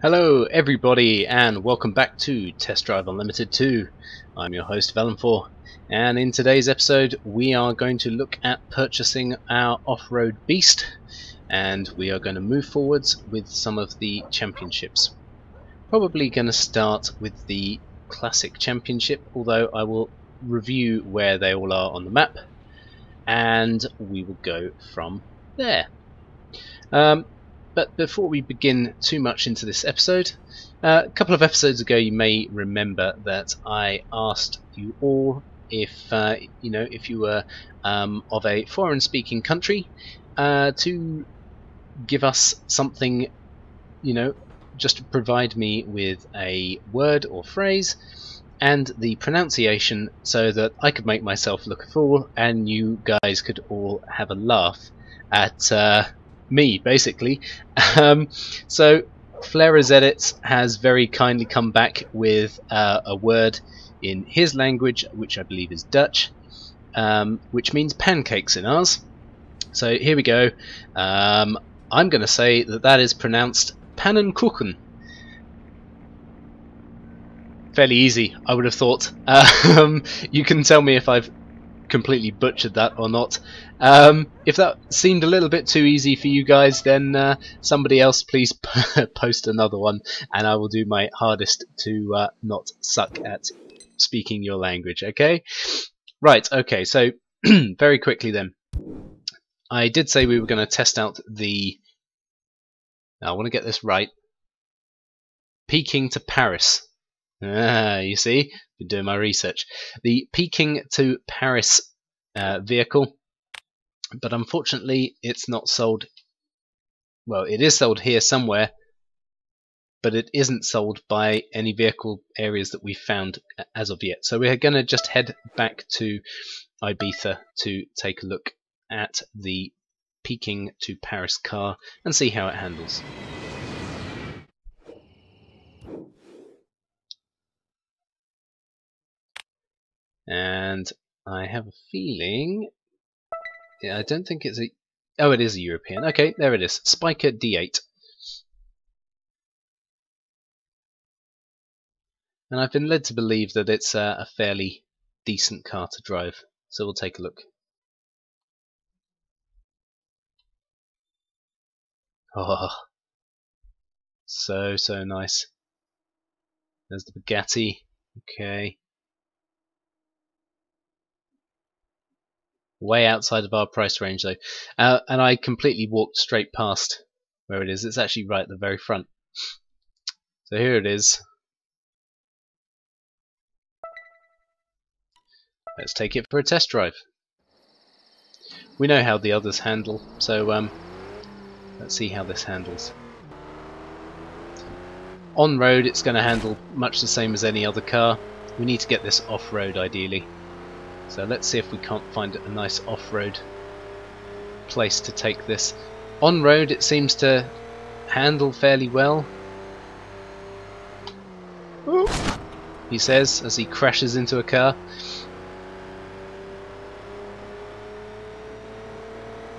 Hello everybody and welcome back to Test Drive Unlimited 2. I'm your host Valenfor, and in today's episode we are going to look at purchasing our off-road beast, and we are going to move forwards with some of the championships. Probably going to start with the Classic Championship, although I will review where they all are on the map and we will go from there. But before we begin too much into this episode, a couple of episodes ago you may remember that I asked you all if if you were of a foreign-speaking country to give us something, just to provide me with a word or phrase and the pronunciation so that I could make myself look a fool and you guys could all have a laugh at me, basically. So Flares Edits has very kindly come back with a word in his language, which I believe is Dutch, which means pancakes in ours. So here we go. I'm going to say that is pronounced pannenkoeken. Fairly easy, I would have thought. You can tell me if I've completely butchered that or not. If that seemed a little bit too easy for you guys, then somebody else please post another one and I will do my hardest to not suck at speaking your language, okay? Right, okay, so very quickly then. I did say we were going to test out the... Now, I want to get this right. Peking to Paris. You see, been doing my research. The Peking to Paris vehicle, but unfortunately it's not sold. Well, it is sold here somewhere, but it isn't sold by any vehicle areas that we've found as of yet. So we're going to just head back to Ibiza to take a look at the Peking to Paris car and see how it handles. And I have a feeling, I don't think it's a, oh, it is a European. Okay, there it is, Spiker D8. And I've been led to believe that it's a fairly decent car to drive, so we'll take a look. Oh, so nice. There's the Bugatti. Okay. Way outside of our price range though, and I completely walked straight past where it is. It's actually right at the very front. So here it is. Let's take it for a test drive. We know how the others handle, so let's see how this handles. On road it's going to handle much the same as any other car. We need to get this off-road ideally. So let's see if we can't find a nice off-road place to take this. On-road it seems to handle fairly well, he says as he crashes into a car.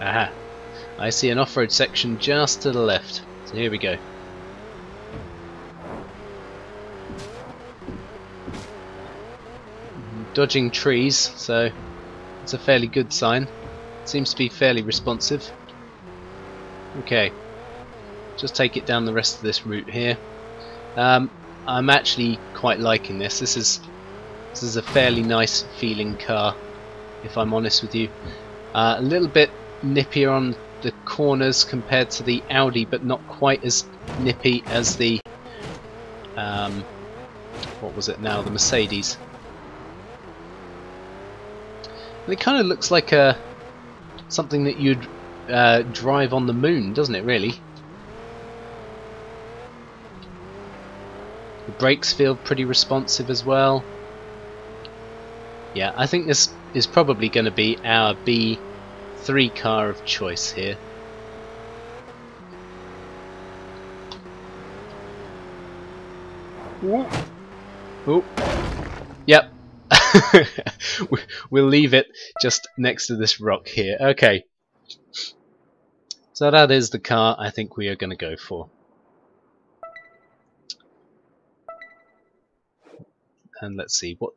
Aha! I see an off-road section just to the left. So here we go. Dodging trees, so it's a fairly good sign. Seems to be fairly responsive. Okay, just take it down the rest of this route here. I'm actually quite liking this. This is a fairly nice feeling car, if I'm honest with you. A little bit nippier on the corners compared to the Audi, but not quite as nippy as the what was it now? The Mercedes. And it kind of looks like something that you'd drive on the moon, doesn't it, really? The brakes feel pretty responsive as well. Yeah, I think this is probably going to be our B3 car of choice here. Oh, yep. We'll leave it just next to this rock here. Okay, so that is the car I think we are going to go for. And let's see what.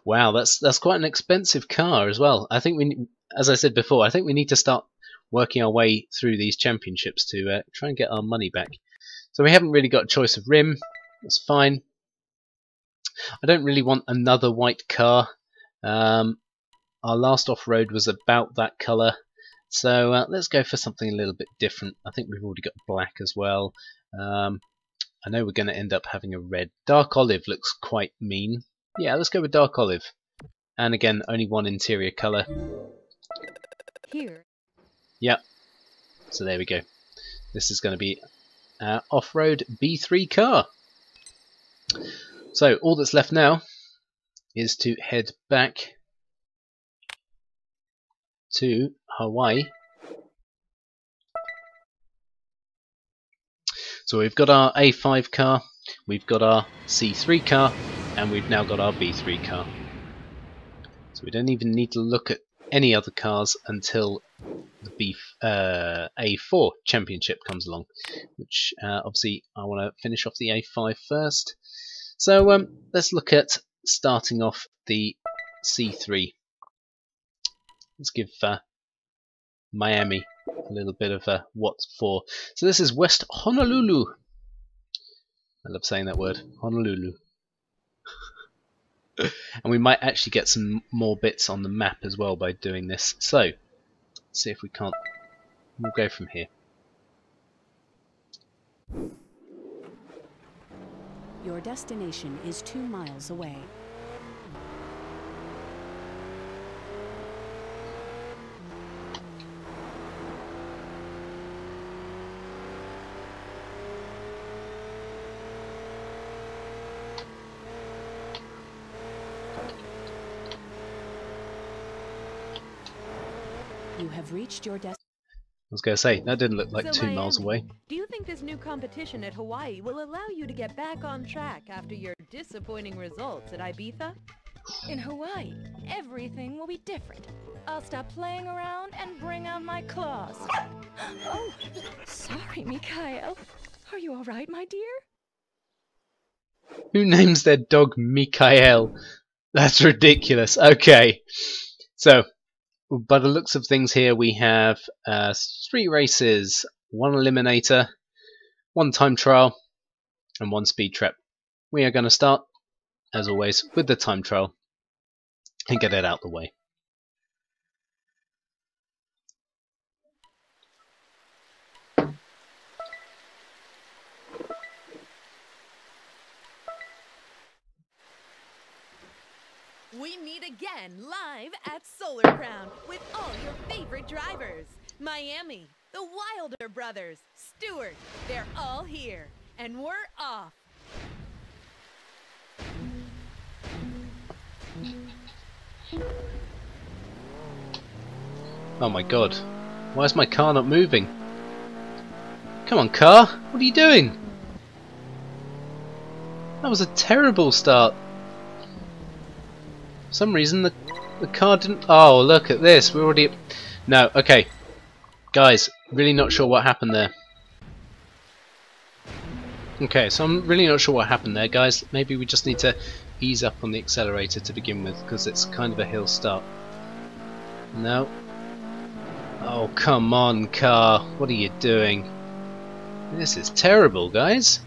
Wow, that's quite an expensive car as well. I think as I said before, I think we need to start working our way through these championships to try and get our money back. So we haven't really got a choice of rim. That's fine. I don't really want another white car. Our last off-road was about that colour. So let's go for something a little bit different. I think we've already got black as well. I know we're going to end up having a red. Dark olive looks quite mean. Yeah, let's go with dark olive. And again, only one interior colour. Here. Yep. So there we go. This is going to be our off-road B3 car. So all that's left now is to head back to Hawaii. So we've got our A5 car, we've got our C3 car, and we've now got our B3 car. So we don't even need to look at any other cars until the A4 championship comes along, which obviously I want to finish off the A5 first. So let's look at starting off the C3. Let's give Miami a little bit of what for. So this is West Honolulu. I love saying that word, Honolulu. And we might actually get some more bits on the map as well by doing this. So let's see if we can't. We'll go from here. Your destination is 2 miles away. You have reached your destination. I was going to say, that didn't look like 2 miles away. Do you think this new competition at Hawaii will allow you to get back on track after your disappointing results at Ibiza? In Hawaii, everything will be different. I'll stop playing around and bring out my claws. Oh, sorry, Mikhail. Are you all right, my dear? Who names their dog Mikhail? That's ridiculous. Okay, so by the looks of things here, we have 3 races, 1 eliminator, 1 time trial, and 1 speed trap. We are going to start, as always, with the time trial and get it out the way. We meet again live at Solar Crown with all your favorite drivers. Miami, the Wilder brothers, Stewart, they're all here. And we're off. Oh my god, why is my car not moving? Come on car, what are you doing? That was a terrible start. For some reason the car didn't... Oh, look at this. We're already... No, okay. Guys, really not sure what happened there. Okay, so I'm really not sure what happened there, guys. Maybe we just need to ease up on the accelerator to begin with, because it's kind of a hill start. No. Oh, come on, car. What are you doing? This is terrible, guys.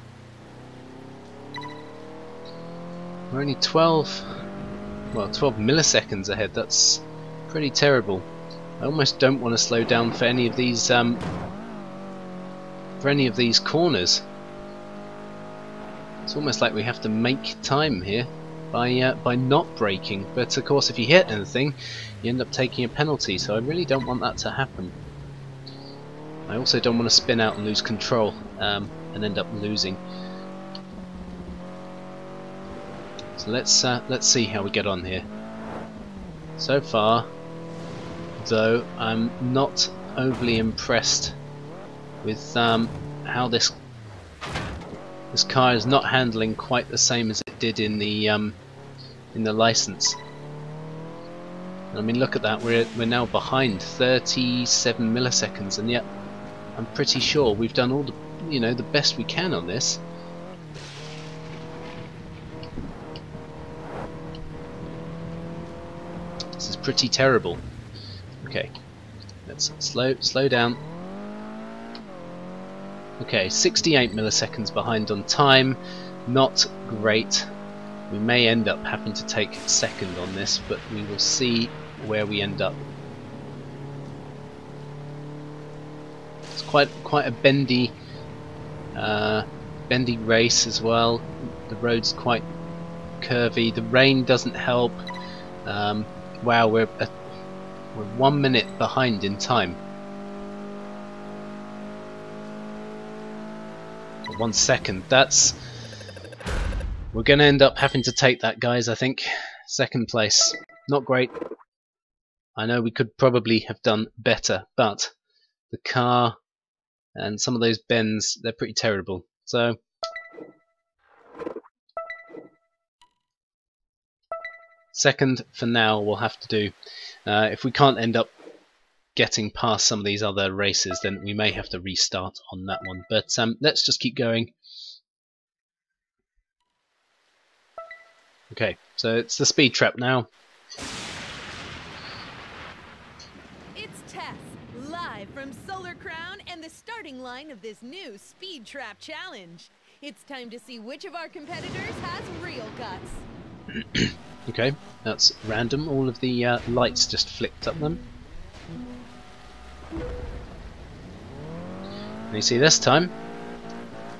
We're only 12 milliseconds ahead. That's pretty terrible. I almost don't want to slow down for any of these corners. It's almost like we have to make time here by not braking. But of course, if you hit anything, you end up taking a penalty. So I really don't want that to happen. I also don't want to spin out and lose control and end up losing. So let's see how we get on here. So far, though, I'm not overly impressed with how this car is not handling quite the same as it did in the license. I mean, look at that. We're now behind 37 milliseconds, and yet I'm pretty sure we've done all the the best we can on this. pretty terrible. Okay, let's slow down. Okay, 68 milliseconds behind on time. Not great. We may end up having to take second on this, but we will see where we end up. It's quite a bendy race as well. The road's quite curvy. The rain doesn't help. Wow, we're 1 minute behind in time. 1 second. We're going to end up having to take that, guys. I think second place. Not great. I know we could probably have done better, but the car and some of those bends, they're pretty terrible. So second for now we'll have to do. If we can't end up getting past some of these other races, then we may have to restart on that one. But let's just keep going. Okay, so it's the speed trap now. It's Tess, live from Solar Crown and the starting line of this new Speed Trap Challenge. It's time to see which of our competitors has real guts. Okay, that's random. All of the lights just flicked up them. And you see this time?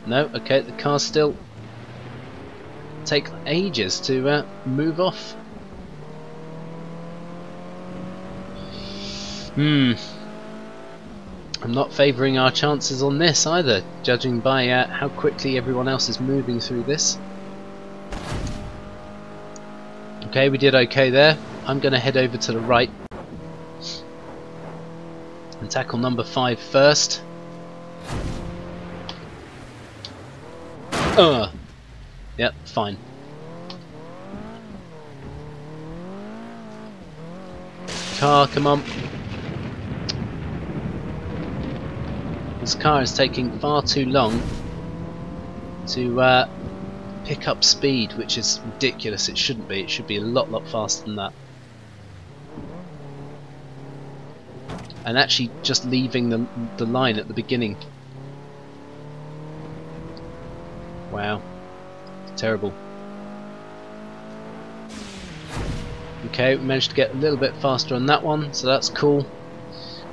No, okay, the car's still take ages to move off. I'm not favouring our chances on this either, judging by how quickly everyone else is moving through this. Okay, we did okay there. I'm going to head over to the right and tackle number 5 first. Yep, fine. Car, come on. This car is taking far too long to pick up speed, which is ridiculous. It shouldn't be. It should be a lot faster than that. And actually just leaving the line at the beginning. Wow. Terrible. Okay, we managed to get a little bit faster on that one, so that's cool.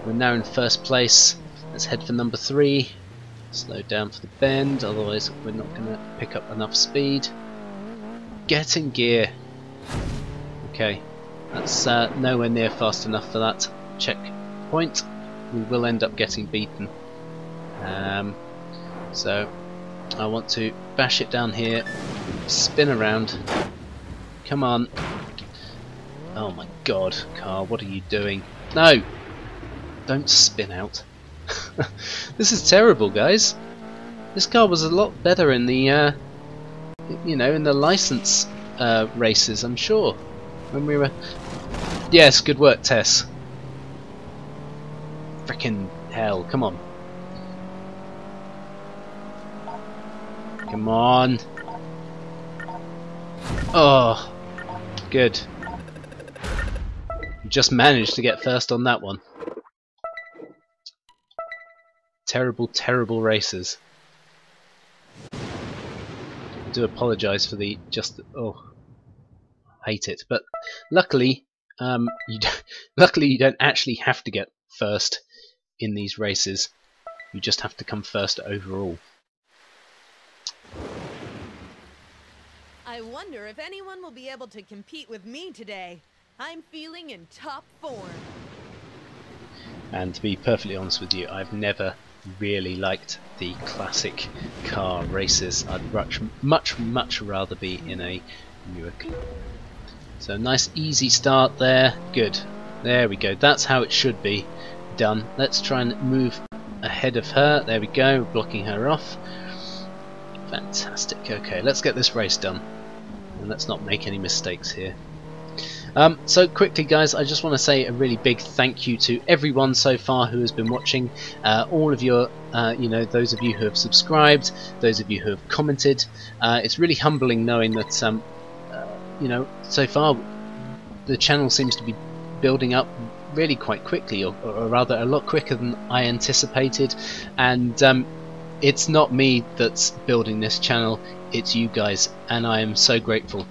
We're now in first place. Let's head for number 3. Slow down for the bend, otherwise we're not going to pick up enough speed. Get in gear. Okay, that's nowhere near fast enough for that checkpoint. We will end up getting beaten. So I want to bash it down here, spin around. Come on. Oh my god, car, what are you doing? No! Don't spin out. This is terrible, guys. This car was a lot better in the, you know, in the license races, I'm sure. When we were... Yes, good work, Tess. Frickin' hell, come on. Come on. Oh, good. Just managed to get first on that one. Terrible, terrible races. I do apologise for the hate it. But luckily, luckily you don't actually have to get first in these races. You just have to come first overall. I wonder if anyone will be able to compete with me today. I'm feeling in top form. And to be perfectly honest with you, I've never really liked the classic car races. I'd much rather be in a newer car. So nice easy start there. Good. There we go. That's how it should be done. Let's try and move ahead of her. There we go. Blocking her off. Fantastic. Okay, let's get this race done. And let's not make any mistakes here. So quickly, guys, I just want to say a really big thank you to everyone so far who has been watching. All of your, you know, those of you who have subscribed, those of you who have commented. It's really humbling knowing that, you know, so far the channel seems to be building up really quite quickly, or rather a lot quicker than I anticipated, and it's not me that's building this channel, it's you guys, and I am so grateful,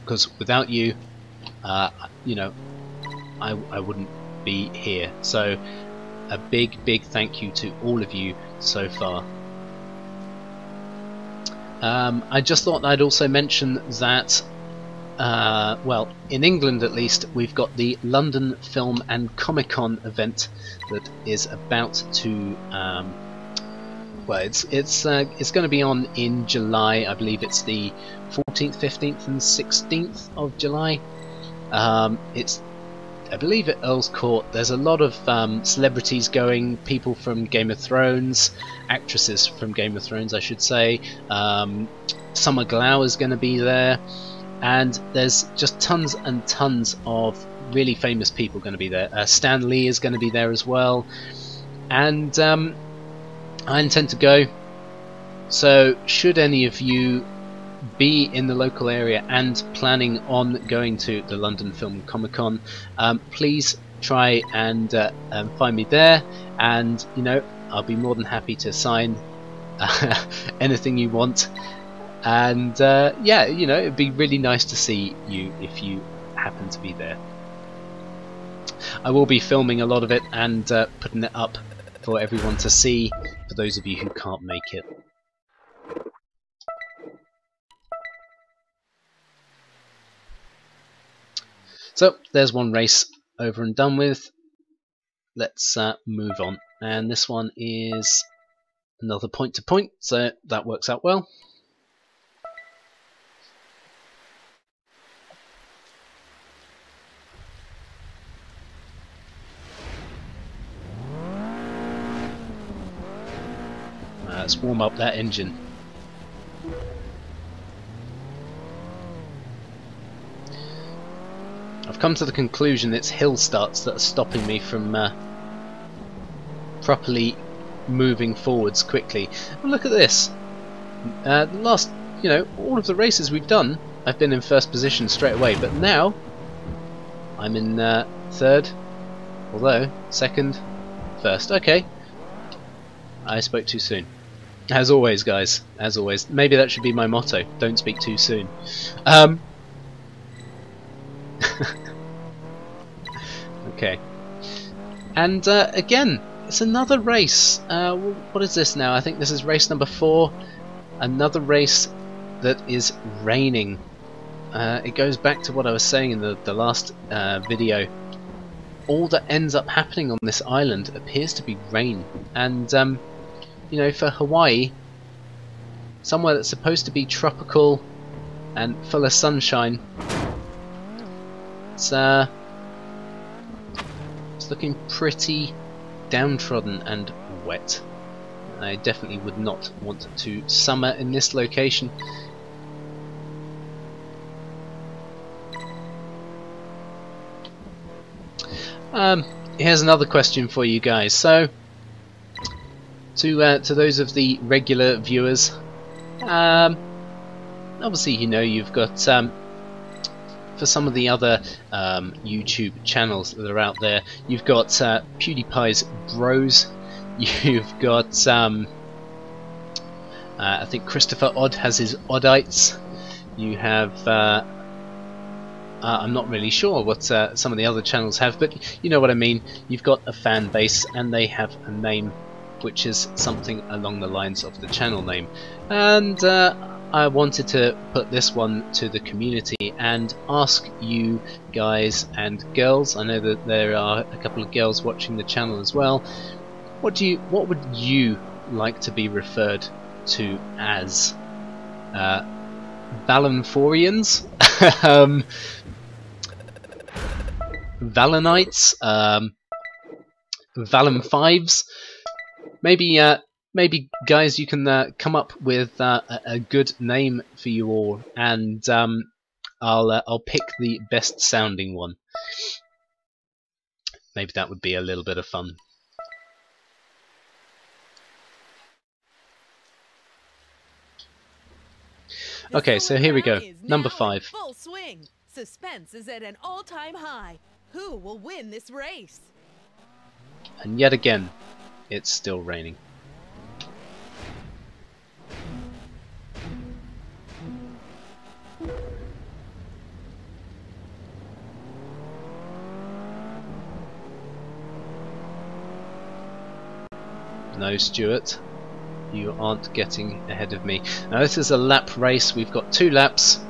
because without you, you know, I wouldn't be here. So a big thank you to all of you so far. I just thought I'd also mention that well, in England at least, we've got the London Film and Comic Con event that is about to well, it's going to be on in July. I believe it's the 14th, 15th and 16th of July. It's, I believe, at Earl's Court. There's a lot of celebrities going, people from Game of Thrones, actresses from Game of Thrones I should say. Summer Glau is going to be there, and there's just tons and tons of really famous people going to be there. Stan Lee is going to be there as well, and I intend to go. So should any of you be in the local area and planning on going to the London Film Comic Con, please try and find me there, and you know, I'll be more than happy to sign anything you want, and yeah, you know, it'd be really nice to see you if you happen to be there. I will be filming a lot of it and putting it up for everyone to see, for those of you who can't make it. So there's one race over and done with. Let's move on, and this one is another point to point, so that works out well. Let's warm up that engine. I've come to the conclusion it's hill starts that are stopping me from properly moving forwards quickly. And look at this. The last, you know, all of the races we've done, I've been in first position straight away, but now I'm in third, although second, first. Okay, I spoke too soon. As always, guys, as always. Maybe that should be my motto, don't speak too soon. Okay. And again, it's another race. What is this now? I think this is race number 4. Another race that is raining. It goes back to what I was saying in the last video. All that ends up happening on this island appears to be rain. And you know, for Hawaii, somewhere that's supposed to be tropical and full of sunshine, it's looking pretty downtrodden and wet. I definitely would not want to summer in this location. Here's another question for you guys. So, to those of the regular viewers, obviously, you know, you've got for some of the other YouTube channels that are out there, you've got PewDiePie's Bros, you've got I think Christopher Odd has his Oddites, you have I'm not really sure what some of the other channels have, but you know what I mean. You've got a fan base and they have a name which is something along the lines of the channel name, and I wanted to put this one to the community and ask you guys and girls, I know that there are a couple of girls watching the channel as well, what would you like to be referred to as? Valenforians? Valenites? Valen 5s? Maybe guys, you can come up with a good name for you all, and I'll pick the best sounding one. Maybe that would be a little bit of fun. Okay, so here we go. Number 5. Full swing. Suspense is at an all-time high. Who will win this race? And yet again, it's still raining. No, Stuart, you aren't getting ahead of me. Now this is a lap race. We've got 2 laps.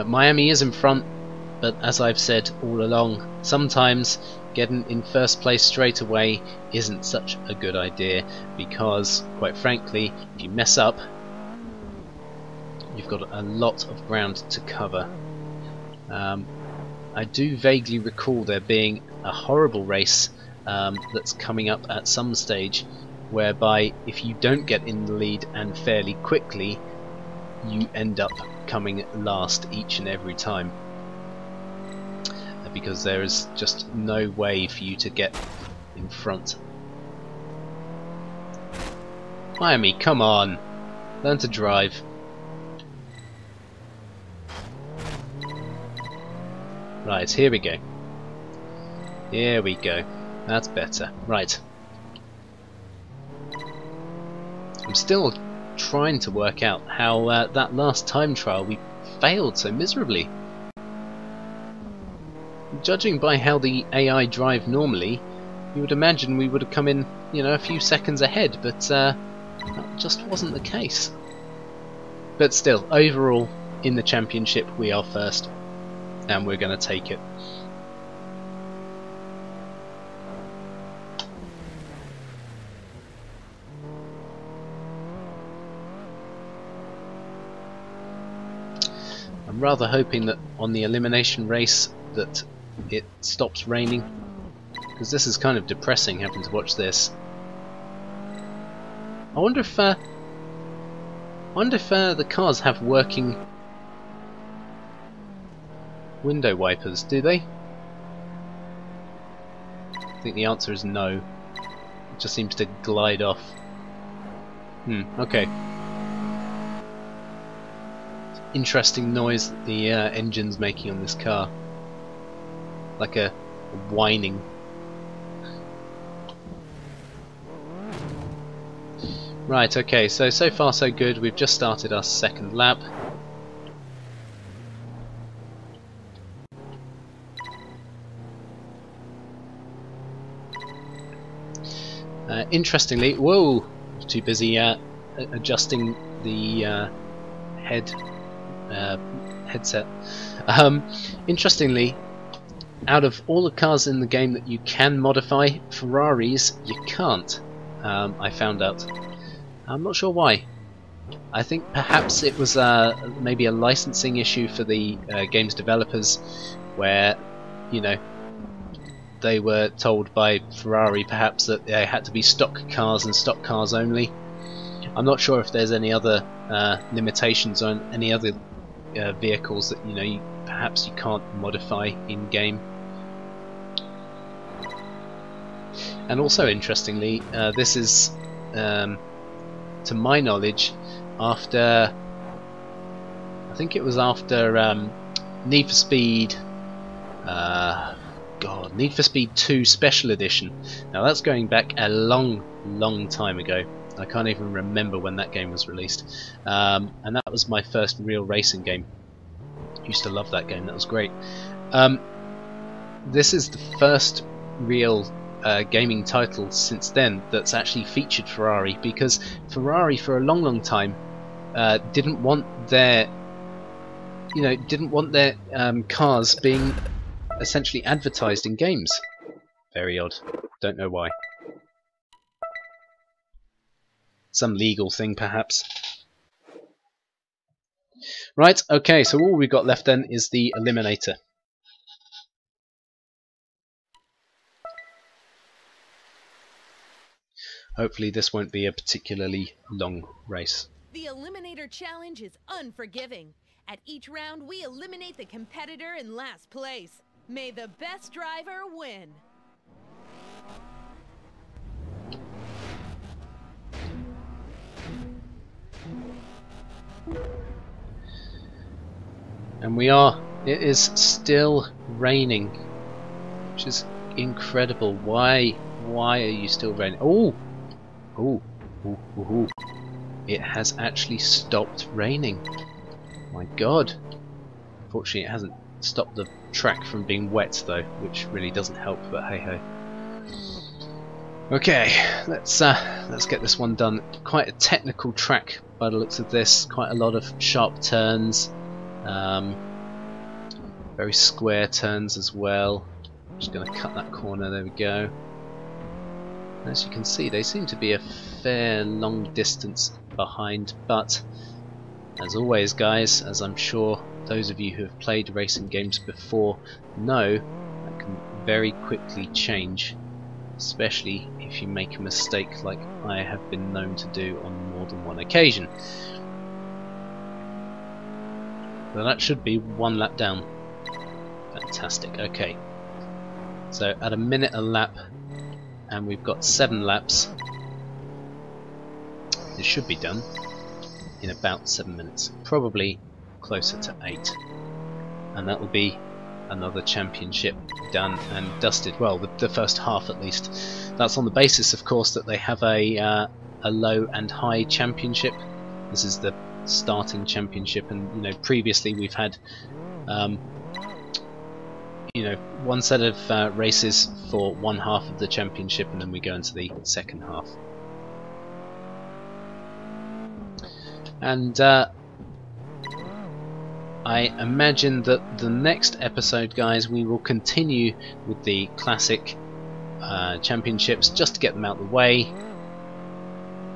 Miami is in front, but as I've said all along, sometimes getting in first place straight away isn't such a good idea, because quite frankly, if you mess up, you've got a lot of ground to cover. I do vaguely recall there being a horrible race that's coming up at some stage, whereby if you don't get in the lead and fairly quickly, you end up coming last each and every time, because there is just no way for you to get in front. Miami, come on, learn to drive. Right, here we go. Here we go. That's better. Right. I'm still trying to work out how that last time trial we failed so miserably. Judging by how the AI drive normally, you would imagine we would have come in, you know, a few seconds ahead, but that just wasn't the case. But still, overall, in the championship we are first, and we're going to take it. I'm rather hoping that on the elimination race that it stops raining, because this is kind of depressing having to watch this. I wonder if the cars have working window wipers, do they? I think the answer is no. It just seems to glide off. Okay. Interesting noise that the engine's making on this car. Like a whining. Right, okay, so far so good. We've just started our second lap. Interestingly, whoa! Too busy adjusting the headset. Interestingly, out of all the cars in the game that you can modify, Ferraris you can't. I found out. I'm not sure why. I think perhaps it was maybe a licensing issue for the game's developers, where, you know, they were told by Ferrari perhaps that they had to be stock cars and stock cars only. I'm not sure if there's any other limitations on any other vehicles that, you know, perhaps you can't modify in game. And also, interestingly, this is, to my knowledge, after, I think it was after Need for Speed, Need for Speed 2 Special Edition. Now that's going back a long time ago. I can't even remember when that game was released, and that was my first real racing game. Used to love that game, that was great. This is the first real gaming title since then that's actually featured Ferrari, because Ferrari for a long time didn't want their cars being essentially advertised in games. Very odd. Don't know why. Some legal thing, perhaps. Right, okay, so all we've got left then is the Eliminator. Hopefully this won't be a particularly long race. The Eliminator Challenge is unforgiving. At each round, we eliminate the competitor in last place. May the best driver win. And it is still raining, which is incredible. Why are you still raining? Oh, it has actually stopped raining. My God. Fortunately, it hasn't stopped the track from being wet though, which really doesn't help. But hey ho. Okay, let's get this one done. Quite a technical track by the looks of this. Quite a lot of sharp turns, very square turns as well. Just going to cut that corner. There we go. As you can see, they seem to be a fair long distance behind, but as always, guys, as I'm sure those of you who have played racing games before know, that can very quickly change, especially if you make a mistake like I have been known to do on more than one occasion. So that should be 1 lap down. Fantastic. Okay, so at a minute a lap, and we've got 7 laps. It should be done in about 7 minutes, probably closer to 8, and that will be another championship done and dusted. Well, the first half at least. That's on the basis, of course, that they have a low and high championship. This is the starting championship, and you know, previously we've had you know, one set of races for one half of the championship, and then we go into the second half. And I imagine that the next episode, guys, we will continue with the classic championships, just to get them out of the way.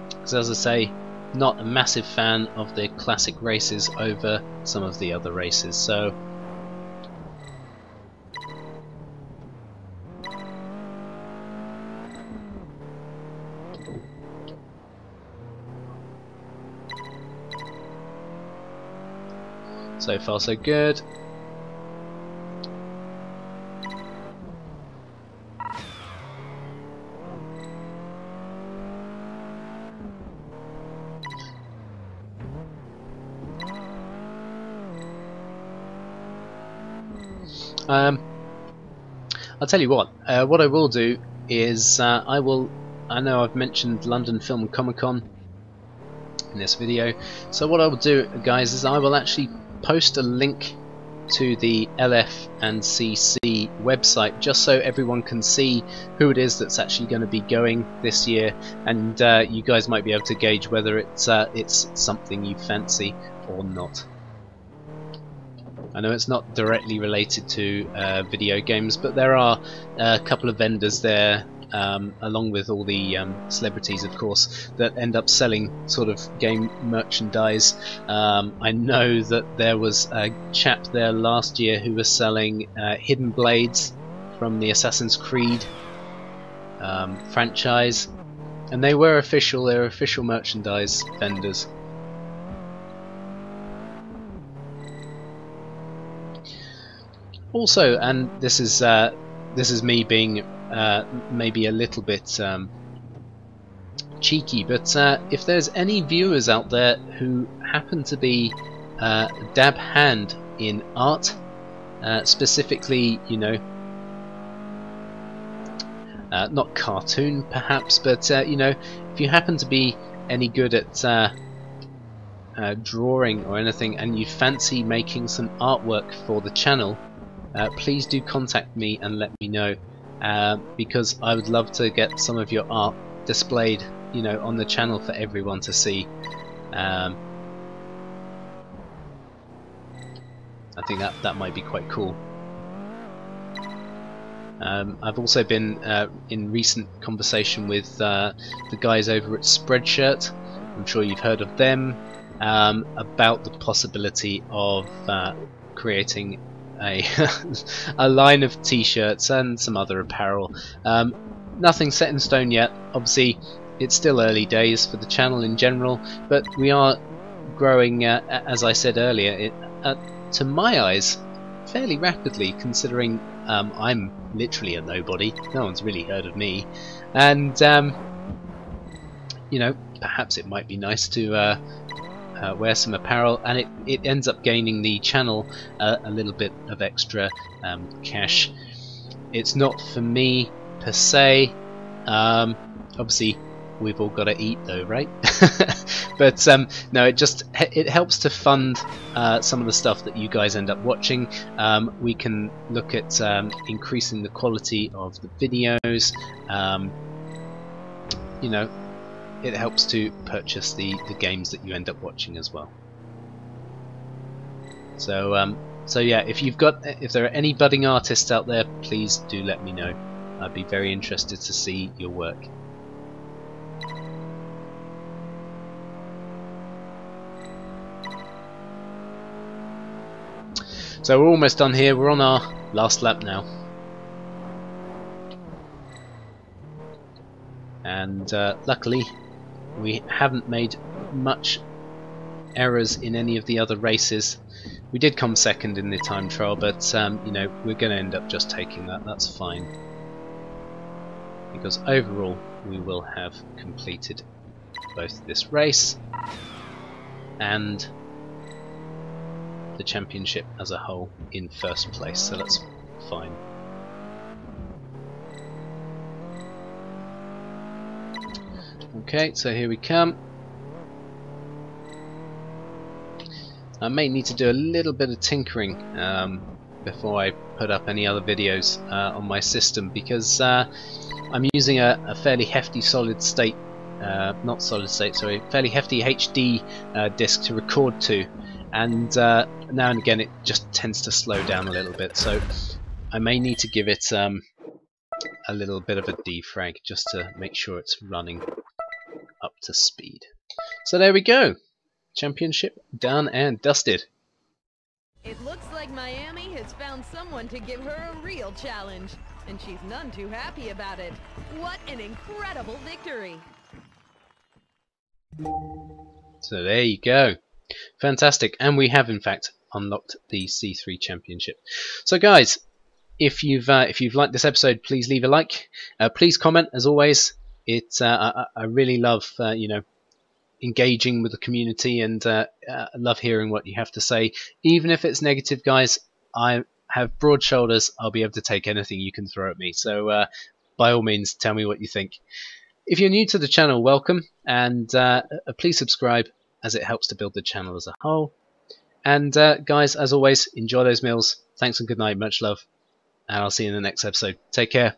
Because as I say, not a massive fan of the classic races over some of the other races. So far so good. I'll tell you what I will do is I know I've mentioned London Film Comic Con in this video, so what I will do, guys, is I will actually post a link to the LF and CC website, just so everyone can see who it is that's actually going to be going this year, and you guys might be able to gauge whether it's something you fancy or not. I know it's not directly related to video games, but there are a couple of vendors there, along with all the celebrities, of course, that end up selling sort of game merchandise. I know that there was a chap there last year who was selling hidden blades from the Assassin's Creed franchise, and they were official merchandise vendors. Also, and this is me being maybe a little bit cheeky, but if there's any viewers out there who happen to be dab hand in art, specifically, you know, not cartoon perhaps, but you know, if you happen to be any good at drawing or anything, and you fancy making some artwork for the channel, please do contact me and let me know, because I would love to get some of your art displayed, you know, on the channel for everyone to see. I think that might be quite cool. I've also been in recent conversation with the guys over at Spreadshirt. I'm sure you've heard of them, about the possibility of creating a line of t-shirts and some other apparel. Nothing set in stone yet. Obviously, it's still early days for the channel in general, but we are growing, as I said earlier, to my eyes, fairly rapidly, considering I'm literally a nobody. No one's really heard of me, and you know, perhaps it might be nice to wear some apparel, and it ends up gaining the channel a little bit of extra cash. It's not for me per se. Obviously we've all got to eat though, right? But no, it helps to fund some of the stuff that you guys end up watching. We can look at increasing the quality of the videos. You know, it helps to purchase the games that you end up watching as well. So yeah, if there are any budding artists out there, please do let me know. I'd be very interested to see your work. So we're almost done here. We're on our last lap now, and luckily we haven't made much errors in any of the other races. We did come second in the time trial, but you know, we're going to end up just taking that. That's fine, because overall we will have completed both this race and the championship as a whole in first place, so that's fine. Okay, so here we come. I may need to do a little bit of tinkering before I put up any other videos on my system, because I'm using a fairly hefty fairly hefty HD disc to record to, and now and again it just tends to slow down a little bit, so I may need to give it a little bit of a defrag just to make sure it's running up to speed. So there we go. Championship done and dusted. It looks like Miami has found someone to give her a real challenge, and she's none too happy about it. What an incredible victory! So there you go. Fantastic, and we have in fact unlocked the C3 championship. So guys, if you've liked this episode, please leave a like. Please comment, as always. I really love you know, engaging with the community, and I love hearing what you have to say, even if it's negative, guys. I have broad shoulders. I'll be able to take anything you can throw at me, so by all means tell me what you think. If you're new to the channel, welcome, and please subscribe, as it helps to build the channel as a whole. And guys, as always, enjoy those meals. Thanks and good night, much love, and I'll see you in the next episode. Take care.